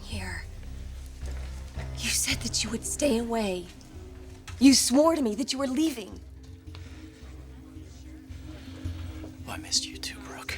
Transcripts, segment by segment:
here? You said that you would stay away. You swore to me that you were leaving. Oh, I missed you too, Brooke.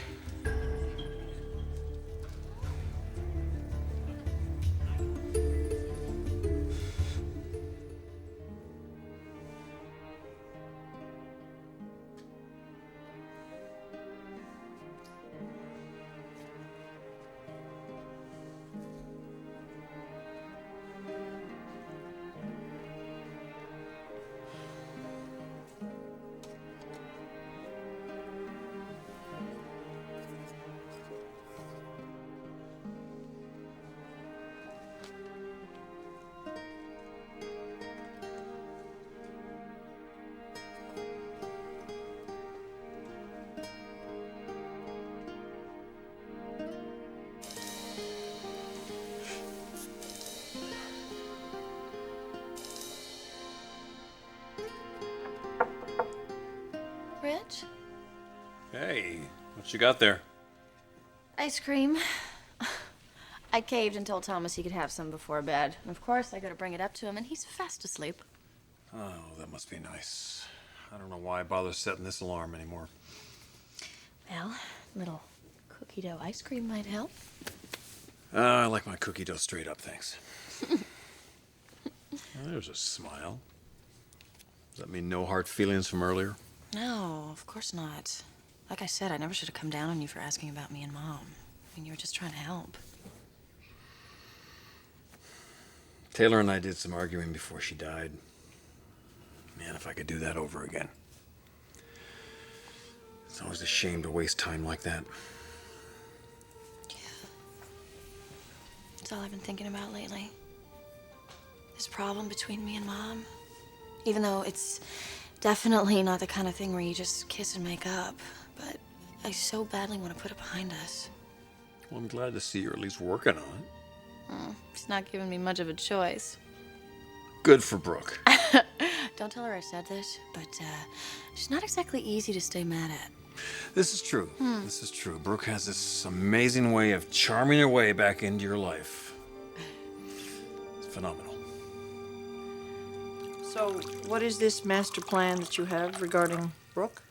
Rich? Hey, what you got there? Ice cream. I caved and told Thomas he could have some before bed. And of course, I gotta bring it up to him, and he's fast asleep. Oh, that must be nice. I don't know why I bother setting this alarm anymore. Well, little cookie dough ice cream might help. I like my cookie dough straight up, thanks. Well, there's a smile. Does that mean no hard feelings from earlier? No, of course not. Like I said, I never should have come down on you for asking about me and Mom. I mean, you were just trying to help. Taylor and I did some arguing before she died. Man, if I could do that over again. It's always a shame to waste time like that. Yeah. That's all I've been thinking about lately. This problem between me and Mom. Even though it's definitely not the kind of thing where you just kiss and make up. But I so badly want to put it behind us. Well, I'm glad to see you're at least working on it. He's not giving me much of a choice. Good for Brooke. Don't tell her I said this, but she's not exactly easy to stay mad at. This is true. This is true. Brooke has this amazing way of charming her way back into your life. It's phenomenal. So, what is this master plan that you have regarding Brooke?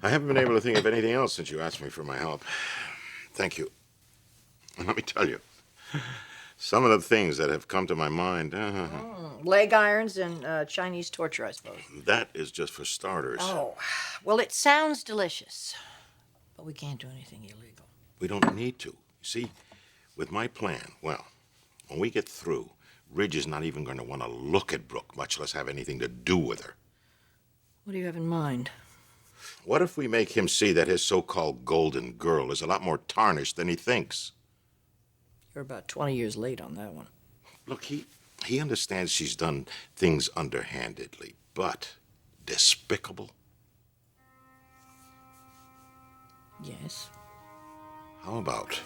I haven't been able to think of anything else since you asked me for my help. Thank you. And let me tell you, some of the things that have come to my mind, Leg irons and Chinese torture, I suppose. that is just for starters. Oh, well, it sounds delicious, but we can't do anything illegal. We don't need to. You see, with my plan, well, when we get through, Ridge is not even going to want to look at Brooke, much less have anything to do with her. What do you have in mind? What if we make him see that his so-called golden girl is a lot more tarnished than he thinks? You're about 20 years late on that one. Look, he understands she's done things underhandedly, but despicable? Yes. How about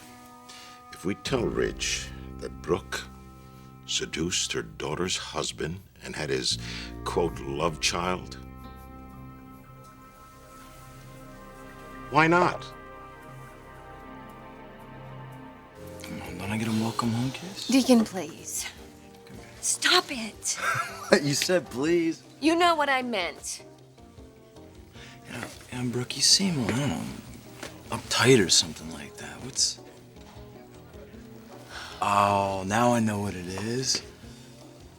if we tell Ridge that Brooke seduced her daughter's husband and had his, quote, love child? Why not? Come on, don't I get a welcome home kiss? Deacon, please. Stop it. You said please. You know what I meant. Yeah, Brooke, you seem, I don't know, uptight or something like that. What's... Oh, now I know what it is.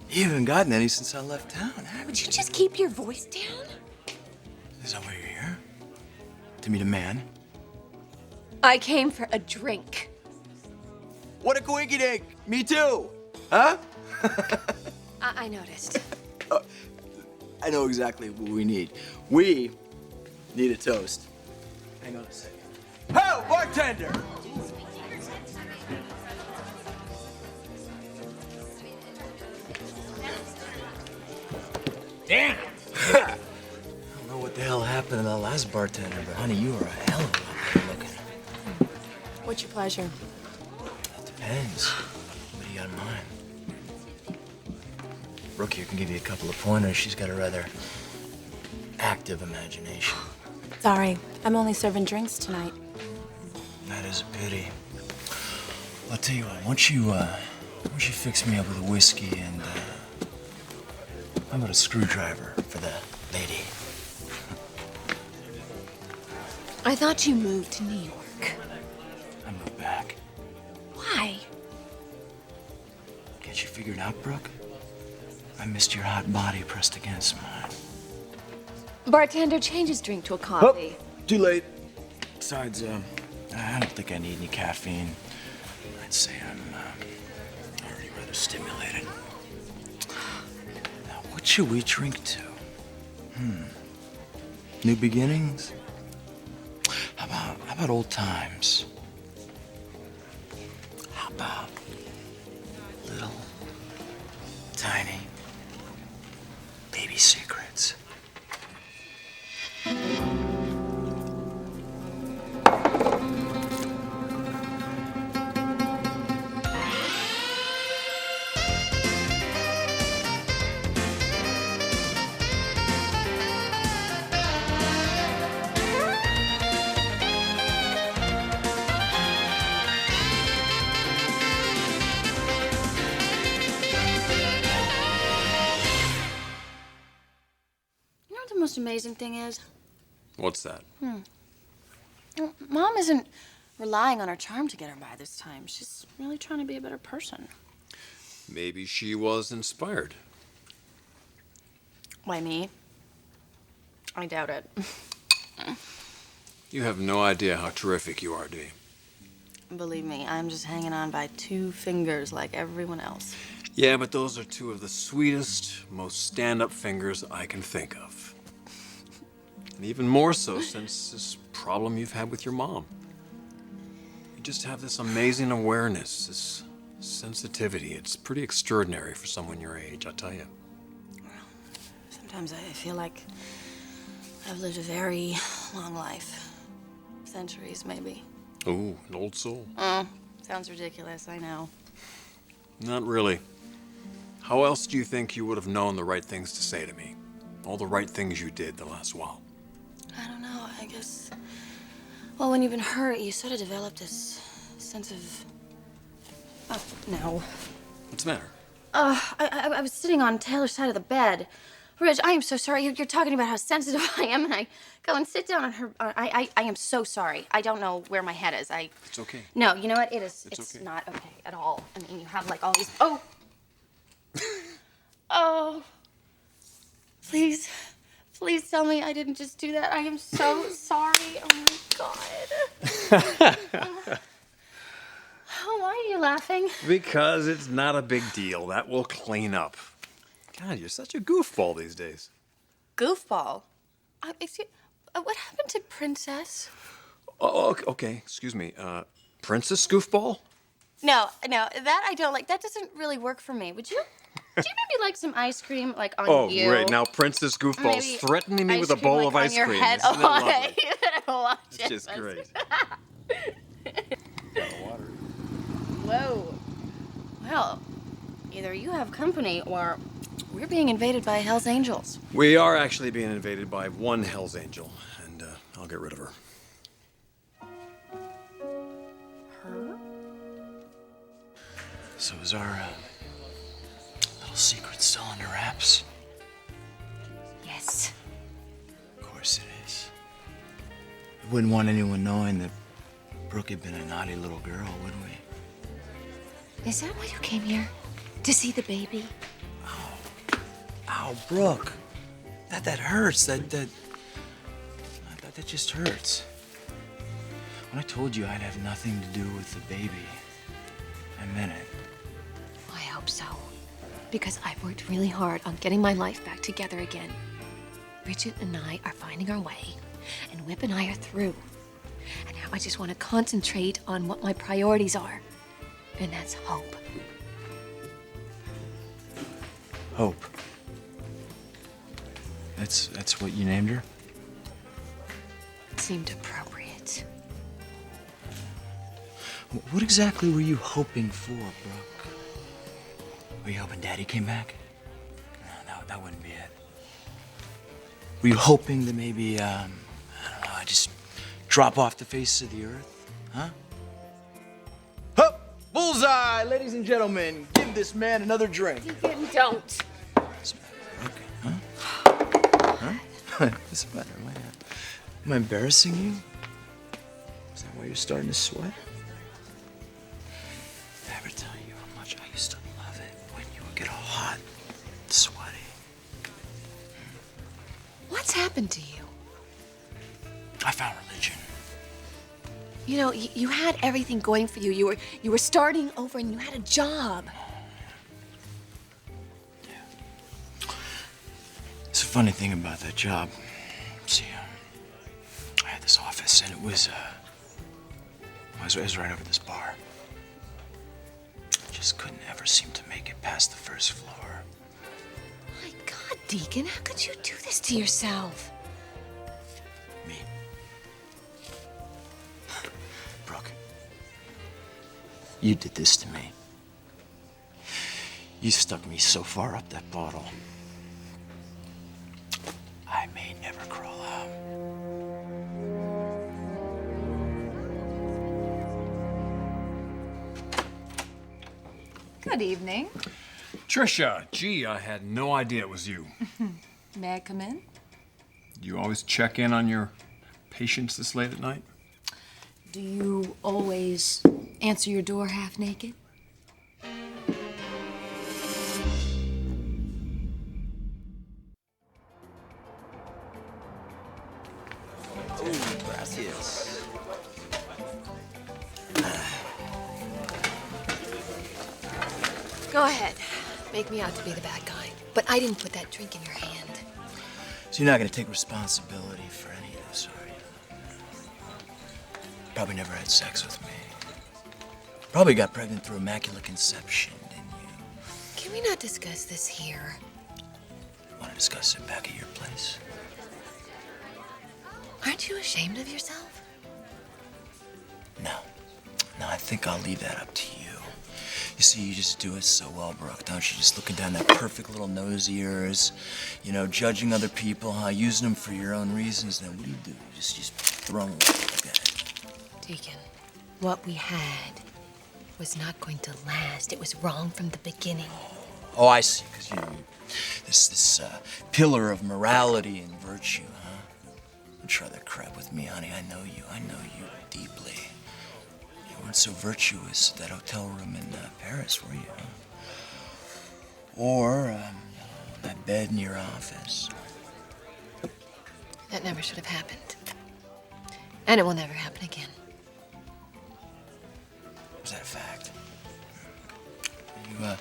You haven't gotten any since I left town, haven't Would you? you just keep your voice down? Is that why you're here? To meet a man? I came for a drink. What a quickie dink! Me too! Huh? I noticed. I know exactly what we need. We need a toast. Hang on a second. Ho, bartender! Damn! I don't know what the hell happened to that last bartender, but honey, you are a hell of a lot better looking. What's your pleasure? That depends. What do you got in mind? Brooke here can give you a couple of pointers. She's got a rather active imagination. Sorry, I'm only serving drinks tonight. That is a pity. I'll tell you what, why don't you Why don't you fix me up with a whiskey and, how about a screwdriver for the lady? I thought you moved to New York. I moved back. Why? Can't you figure it out, Brooke? I missed your hot body pressed against mine. Bartender, change his drink to a coffee. Too late. Besides, I don't think I need any caffeine. I'd say I'm already rather stimulated. Now, what should we drink to? New beginnings? How about old times? How about little, tiny, baby secrets? You know what the most amazing thing is? What's that? Well, Mom isn't relying on her charm to get her by this time. She's really trying to be a better person. Maybe she was inspired. Why me? I doubt it. You have no idea how terrific you are, do you? Believe me, I'm just hanging on by 2 fingers like everyone else. Yeah, but those are 2 of the sweetest, most stand-up fingers I can think of. And even more so since this problem you've had with your mom. You just have this amazing awareness, this sensitivity. It's pretty extraordinary for someone your age, I'll tell you. Sometimes I feel like I've lived a very long life. Centuries, maybe. Ooh, an old soul. Sounds ridiculous, I know. Not really. How else do you think you would have known the right things to say to me? All the right things you did the last while. I don't know, I guess... Well, when you've been hurt, you sort of develop this sense of... Oh, no. What's the matter? I was sitting on Taylor's side of the bed. Rich, I am so sorry. You're talking about how sensitive I am, and I go and sit down on her... I am so sorry. I don't know where my head is. It's okay. No, you know what? It is. It's okay. not okay at all. I mean, you have, like, all these... Oh! Oh. Please. Please tell me I didn't just do that. I am so sorry. Oh, my God. Oh, why are you laughing? Because it's not a big deal. That will clean up. God, you're such a goofball these days. Goofball? Excuse... what happened to Princess? Oh, okay. Excuse me. Princess Goofball? No, that I don't like. That doesn't really work for me. Would you maybe like some ice cream, like, on you? Oh, great. Now Princess Goofball's Maybe threatening me ice with a cream, bowl like, of on ice your cream. head. Isn't it lovely? You better watch it. It's just great. Whoa. Well, either you have company or we're being invaded by Hell's Angels. We are actually being invaded by one Hell's Angel, and I'll get rid of her. Her? So is our little secret still under wraps? Yes. Of course it is. We wouldn't want anyone knowing that Brooke had been a naughty little girl, would we? Is that why you came here? To see the baby? Ow, Brooke. That hurts. That just hurts. When I told you I'd have nothing to do with the baby, I meant it. I hope so. Because I've worked really hard on getting my life back together again. Bridget and I are finding our way, and Whip and I are through. And now I just want to concentrate on what my priorities are. And that's Hope. Hope. That's what you named her? It seemed appropriate. What exactly were you hoping for, Brooke? Were you hoping Daddy came back? No, that wouldn't be it. Were you hoping that maybe, I don't know, I just drop off the face of the earth? Huh? Hope! Bullseye, ladies and gentlemen. Give this man another drink. Deacon, don't. What's the matter, Brooke? Huh? What's the matter? Am I embarrassing you? Is that why you're starting to sweat? Did I ever tell you how much I used to love it when you would get all hot, sweaty? What's happened to you? I found religion. You know, you had everything going for you. You were starting over and you had a job. It's a funny thing about that job. See, I had this office, and it was right over this bar. Just couldn't ever seem to make it past the first floor. My God, Deacon, how could you do this to yourself? Me. Brooke, you did this to me. You stuck me so far up that bottle, I may never crawl out. Good evening. Tricia, gee, I had no idea it was you. May I come in? You always check in on your patients this late at night? Do you always answer your door half naked? Gracias. Go ahead. Make me out to be the bad guy. But I didn't put that drink in your hand. So you're not gonna take responsibility for any of this, are you? Probably never had sex with me. Probably got pregnant through immaculate conception, didn't you? Can we not discuss this here? Want to discuss it back at your place? Aren't you ashamed of yourself? No. No, I think I'll leave that up to you. You see, you just do it so well, Brooke, don't you? Just looking down that perfect little nose of yours, you know, judging other people, using them for your own reasons. Then what do? You just throw them away like that. Deacon, what we had was not going to last. It was wrong from the beginning. Oh, I see, because this pillar of morality and virtue, huh? Don't try that crap with me, honey. I know you deeply. You weren't so virtuous at that hotel room in Paris, were you? Huh? Or that bed in your office. That never should have happened. And it will never happen again. Is that a fact? You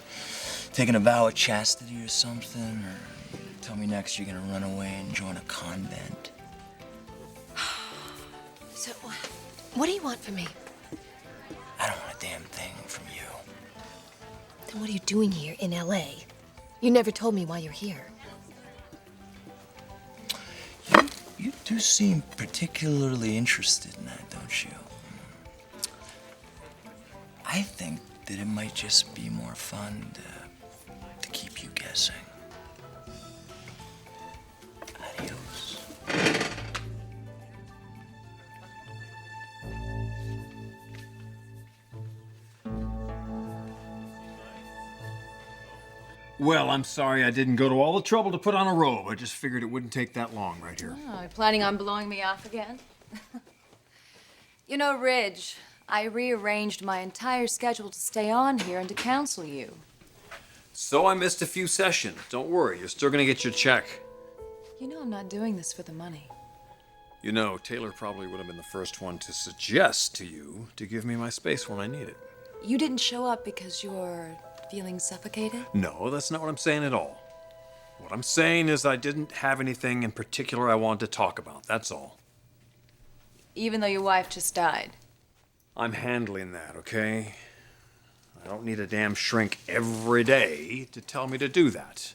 taking a vow of chastity or something? Or tell me next you're gonna run away and join a convent? So, what do you want from me? I don't want a damn thing from you. Then what are you doing here in LA? You never told me why you're here. You do seem particularly interested in that, don't you? I think that it might just be more fun to keep you guessing. Adios. Well, I'm sorry I didn't go to all the trouble to put on a robe. I just figured it wouldn't take that long right here. Oh, are you planning on blowing me off again? You know, Ridge, I rearranged my entire schedule to stay on here and to counsel you. So I missed a few sessions. Don't worry, you're still gonna get your check. You know I'm not doing this for the money. You know, Taylor probably would have been the first one to suggest to you to give me my space when I need it. You didn't show up because you're feeling suffocated? No, that's not what I'm saying at all. What I'm saying is I didn't have anything in particular I wanted to talk about, that's all. Even though your wife just died. I'm handling that, okay? I don't need a damn shrink every day to tell me to do that.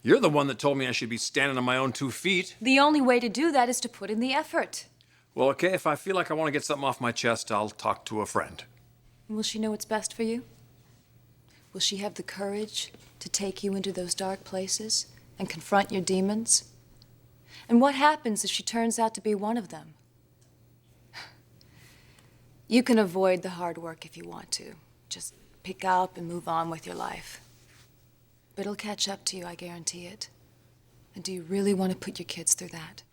You're the one that told me I should be standing on my own 2 feet. The only way to do that is to put in the effort. Well, okay, if I feel like I want to get something off my chest, I'll talk to a friend. Will she know what's best for you? Will she have the courage to take you into those dark places and confront your demons? And what happens if she turns out to be one of them? You can avoid the hard work if you want to. Just pick up and move on with your life. But it'll catch up to you, I guarantee it. And do you really want to put your kids through that?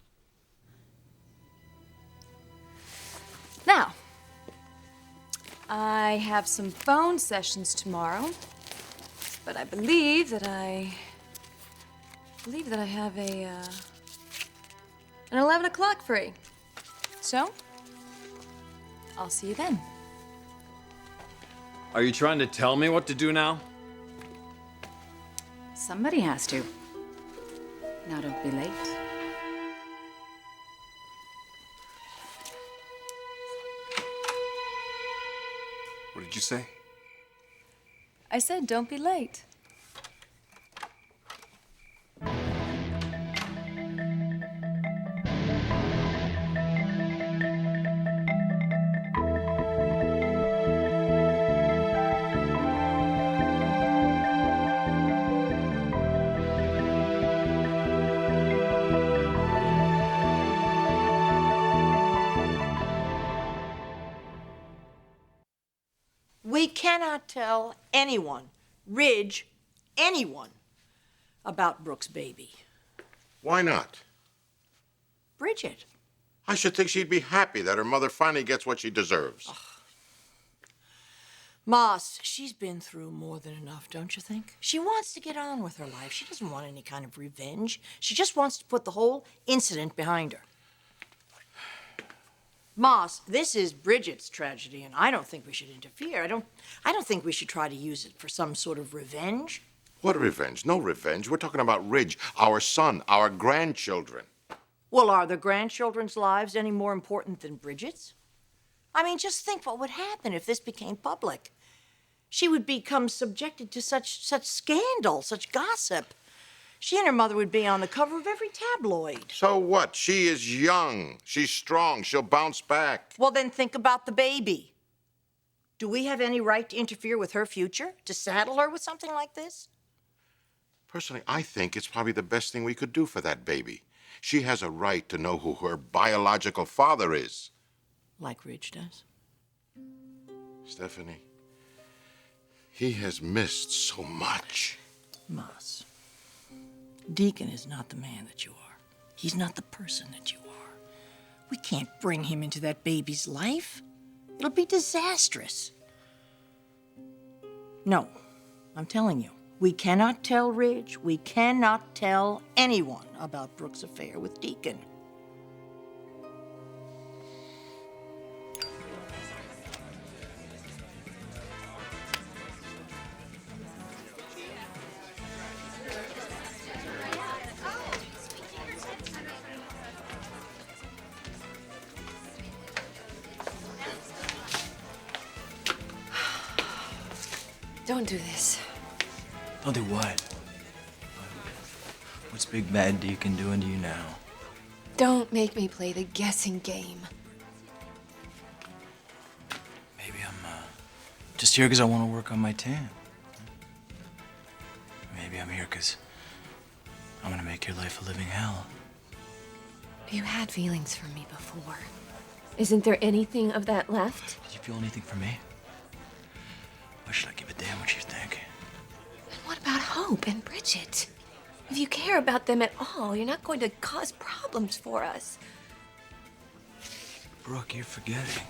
Now, I have some phone sessions tomorrow, but I believe that I have an 11 o'clock free. So, I'll see you then. Are you trying to tell me what to do now? Somebody has to. Now don't be late. What did you say? I said don't be late. We cannot tell anyone, Ridge, anyone, about Brooke's baby. Why not? Bridget. I should think she'd be happy that her mother finally gets what she deserves. Moss, she's been through more than enough, don't you think? She wants to get on with her life. She doesn't want any kind of revenge. She just wants to put the whole incident behind her. Moss, this is Bridget's tragedy, and I don't think we should interfere. I don't think we should try to use it for some sort of revenge. What revenge? No revenge. We're talking about Ridge, our son, our grandchildren. Well, are the grandchildren's lives any more important than Bridget's? I mean, just think what would happen if this became public. She would become subjected to such scandal, such gossip. She and her mother would be on the cover of every tabloid. So what? She is young. She's strong. She'll bounce back. Well, then think about the baby. Do we have any right to interfere with her future? To saddle her with something like this? Personally, I think it's probably the best thing we could do for that baby. She has a right to know who her biological father is. Like Ridge does. Stephanie, he has missed so much. Moss, Deacon is not the man that you are. He's not the person that you are. We can't bring him into that baby's life. It'll be disastrous. No, I'm telling you, we cannot tell Ridge, we cannot tell anyone about Brooke's affair with Deacon. Don't do this. I'll do what? What's Big Bad Deacon doing to you now? Don't make me play the guessing game. Maybe I'm just here because I want to work on my tan. Maybe I'm here because I'm going to make your life a living hell. You had feelings for me before. Isn't there anything of that left? Did you feel anything for me? Why should I give a damn what you think? And what about Hope and Bridget? If you care about them at all, you're not going to cause problems for us. Brooke, you're forgetting.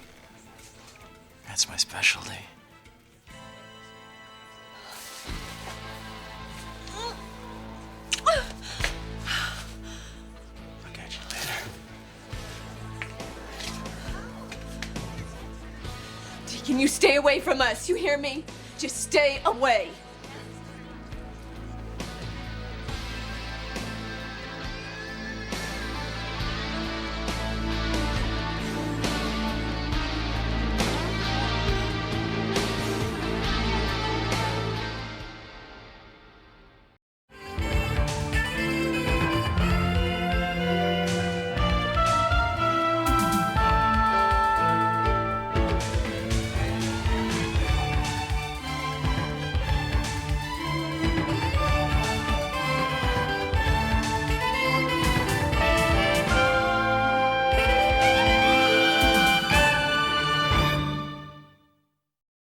That's my specialty. I'll catch you later. Can you stay away from us? You hear me? Just stay away.